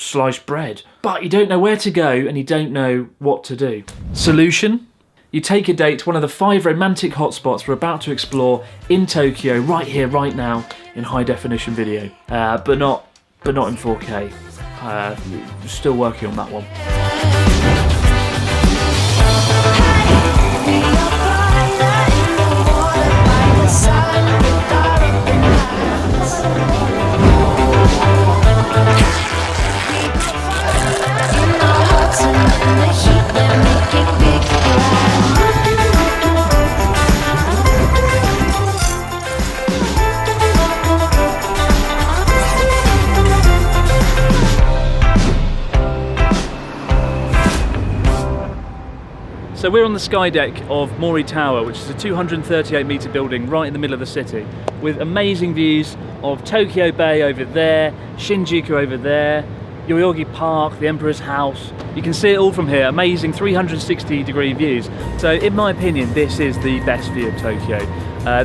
sliced bread. But you don't know where to go and you don't know what to do. Solution? You take a date to one of the 5 romantic hotspots we're about to explore in Tokyo, right here, right now, in high definition video. But not in 4K. Still working on that one. So we're on the sky deck of Mori Tower, which is a 238-metre building right in the middle of the city, with amazing views of Tokyo Bay over there, Shinjuku over there, Yoyogi Park, the Emperor's House. You can see it all from here, amazing 360-degree views. So in my opinion, this is the best view of Tokyo.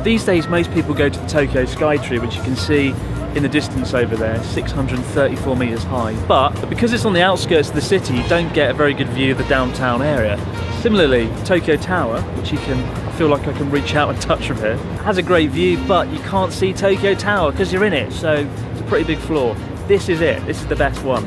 These days, most people go to the Tokyo Skytree, which you can see in the distance over there, 634 metres high. But because it's on the outskirts of the city, you don't get a very good view of the downtown area. Similarly, Tokyo Tower, which I feel like I can reach out and touch from here, has a great view, but you can't see Tokyo Tower because you're in it, so it's a pretty big flaw. This is it, this is the best one.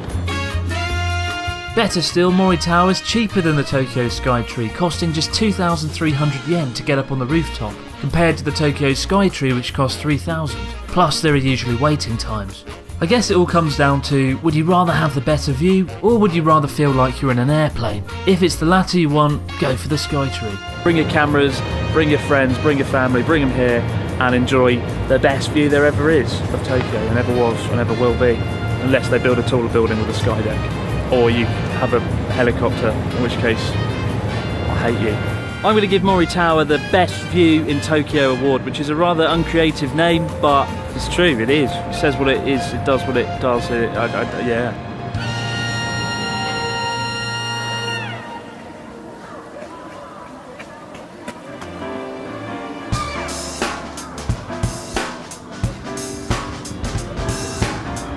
Better still, Mori Tower is cheaper than the Tokyo Skytree, costing just 2,300 yen to get up on the rooftop, compared to the Tokyo Skytree, which costs 3,000. Plus, there are usually waiting times. I guess it all comes down to, would you rather have the better view, or would you rather feel like you're in an airplane? If it's the latter you want, go for the Skytree. Bring your cameras, bring your friends, bring your family, bring them here, and enjoy the best view there ever is of Tokyo, and ever was, and ever will be. Unless they build a taller building with a sky deck. Or you have a helicopter, in which case, I hate you. I'm going to give Mori Tower the Best View in Tokyo award, which is a rather uncreative name, but it's true, it is. It says what it is, it does what it does, yeah.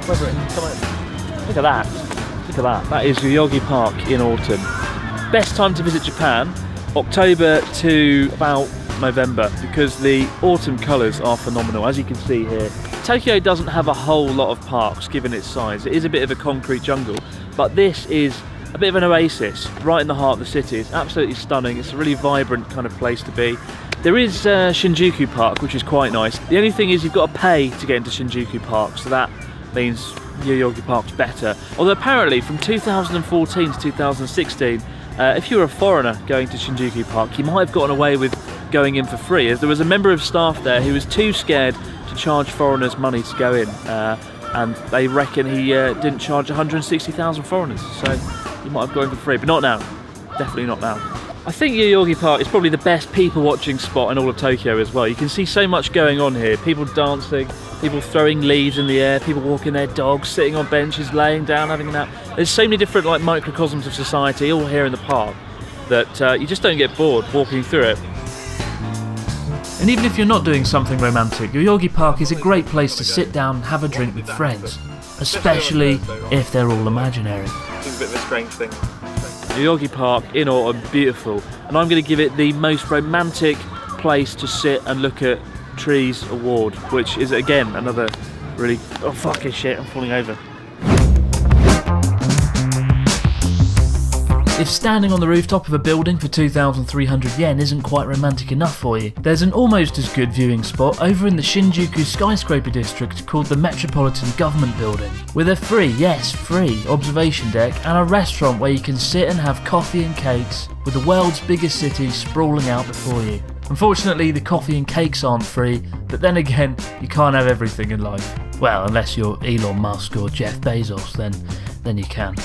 Come on. Look at that. Look at that. That is Yoyogi Park in autumn. Best time to visit Japan, October to about November, because the autumn colours are phenomenal, as you can see here. Tokyo doesn't have a whole lot of parks given its size. It is a bit of a concrete jungle, but this is a bit of an oasis right in the heart of the city. It's absolutely stunning. It's a really vibrant kind of place to be. There is Shinjuku Park, which is quite nice. The only thing is you've got to pay to get into Shinjuku Park, so that means Yoyogi Park's better. Although apparently from 2014 to 2016, if you were a foreigner going to Shinjuku Park, you might have gotten away with going in for free, as there was a member of staff there who was too scared to charge foreigners money to go in, and they reckon he didn't charge 160,000 foreigners, so you might have gone for free, but not now. Definitely not now. I think Yoyogi Park is probably the best people watching spot in all of Tokyo as well. You can see so much going on here. People dancing, people throwing leaves in the air, people walking their dogs, sitting on benches, laying down, having a nap. There's so many different like microcosms of society all here in the park that you just don't get bored walking through it. And even if you're not doing something romantic, Yoyogi Park is a great place to sit down and have a drink with friends, especially if they're all imaginary. It's a bit of a strange thing. Yoyogi Park in autumn, beautiful, and I'm going to give it the most romantic place to sit and look at trees award, which is again another really, oh fucking shit, I'm falling over. If standing on the rooftop of a building for 2,300 yen isn't quite romantic enough for you, there's an almost as good viewing spot over in the Shinjuku skyscraper district called the Metropolitan Government Building, with a free, yes free, observation deck and a restaurant where you can sit and have coffee and cakes with the world's biggest city sprawling out before you. Unfortunately, the coffee and cakes aren't free, but then again, you can't have everything in life. Well, unless you're Elon Musk or Jeff Bezos, then you can.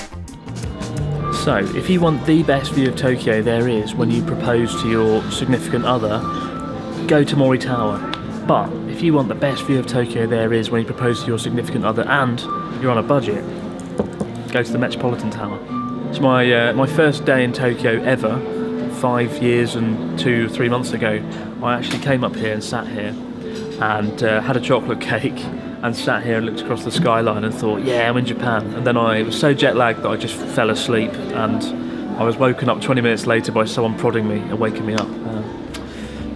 So, if you want the best view of Tokyo there is when you propose to your significant other, go to Mori Tower. But if you want the best view of Tokyo there is when you propose to your significant other and you're on a budget, go to the Metropolitan Tower. It's my first day in Tokyo ever. 5 years and 2-3 months ago, I actually came up here and sat here and had a chocolate cake and sat here and looked across the skyline and thought, yeah, I'm in Japan. And then I was so jet lagged that I just fell asleep, and I was woken up 20 minutes later by someone prodding me and waking me up.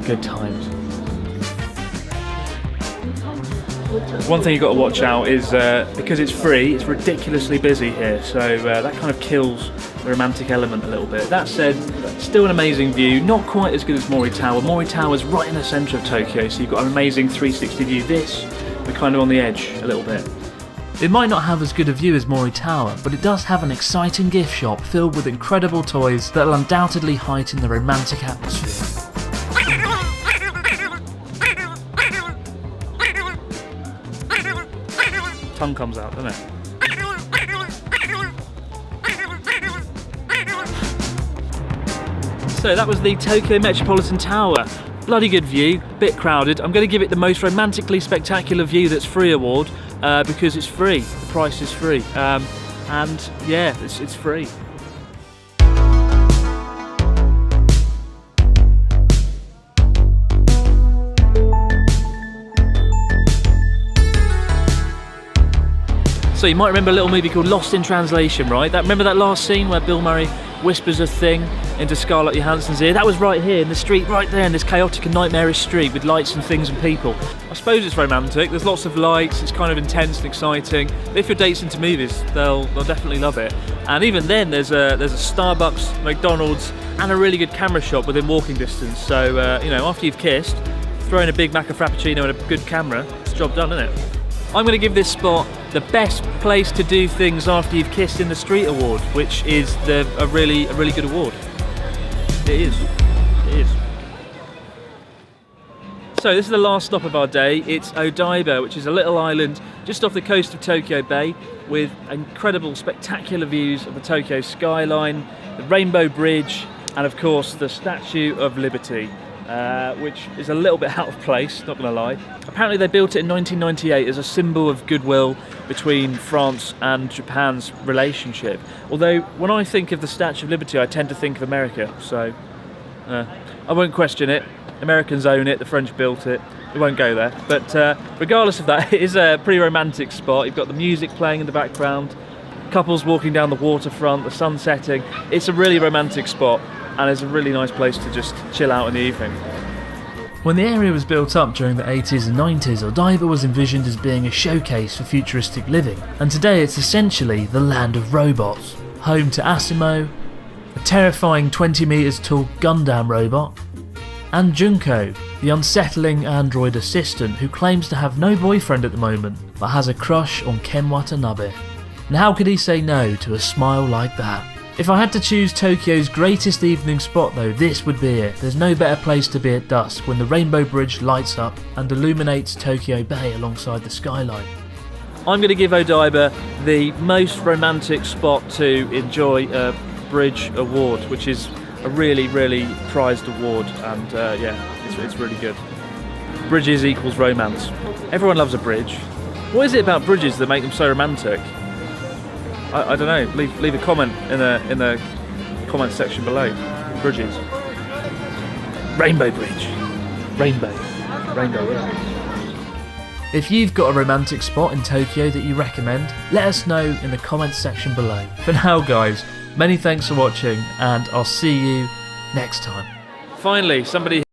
Good times. One thing you've got to watch out is, because it's free, it's ridiculously busy here, so that kind of kills the romantic element a little bit. That said, still an amazing view, not quite as good as Mori Tower. Mori Tower is right in the centre of Tokyo, so you've got an amazing 360 view. This, we're kind of on the edge a little bit. It might not have as good a view as Mori Tower, but it does have an exciting gift shop filled with incredible toys that will undoubtedly heighten the romantic atmosphere. Tongue comes out, doesn't it? So that was the Tokyo Metropolitan Tower. Bloody good view, bit crowded. I'm going to give it the most romantically spectacular view that's free award because it's free. The price is free, and yeah, it's free. So you might remember a little movie called Lost in Translation, right? Remember that last scene where Bill Murray whispers a thing into Scarlett Johansson's ear? That was right here in the street, right there in this chaotic and nightmarish street with lights and things and people. I suppose it's romantic. There's lots of lights. It's kind of intense and exciting. But if your date's into movies, they'll definitely love it. And even then, there's a Starbucks, McDonald's, and a really good camera shop within walking distance. So you know, after you've kissed, throw in a Big Mac, a Frappuccino, and a good camera. It's the job done, isn't it? I'm going to give this spot the best place to do things after you've kissed in the street award, which is a really good award. It is. So this is the last stop of our day. It's Odaiba, which is a little island just off the coast of Tokyo Bay with incredible, spectacular views of the Tokyo skyline, the Rainbow Bridge, and of course the Statue of Liberty. Which is a little bit out of place, not going to lie. Apparently they built it in 1998 as a symbol of goodwill between France and Japan's relationship. Although when I think of the Statue of Liberty, I tend to think of America, so I won't question it. Americans own it, the French built it, we won't go there. But regardless of that, it is a pretty romantic spot. You've got the music playing in the background, couples walking down the waterfront, the sun setting. It's a really romantic spot. And it's a really nice place to just chill out in the evening. When the area was built up during the 80s and 90s, Odaiba was envisioned as being a showcase for futuristic living, and today it's essentially the land of robots, home to Asimo, a terrifying 20 metres tall Gundam robot, and Junko, the unsettling android assistant who claims to have no boyfriend at the moment, but has a crush on Ken Watanabe. And how could he say no to a smile like that? If I had to choose Tokyo's greatest evening spot though, this would be it. There's no better place to be at dusk when the Rainbow Bridge lights up and illuminates Tokyo Bay alongside the skyline. I'm going to give Odaiba the most romantic spot to enjoy a bridge award, which is a really prized award, and yeah, it's really good. Bridges equals romance. Everyone loves a bridge. What is it about bridges that make them so romantic? I don't know. Leave a comment in the comment section below. Bridges. Rainbow Bridge. Rainbow. Yeah. If you've got a romantic spot in Tokyo that you recommend, let us know in the comments section below. For now guys, many thanks for watching and I'll see you next time. Finally, somebody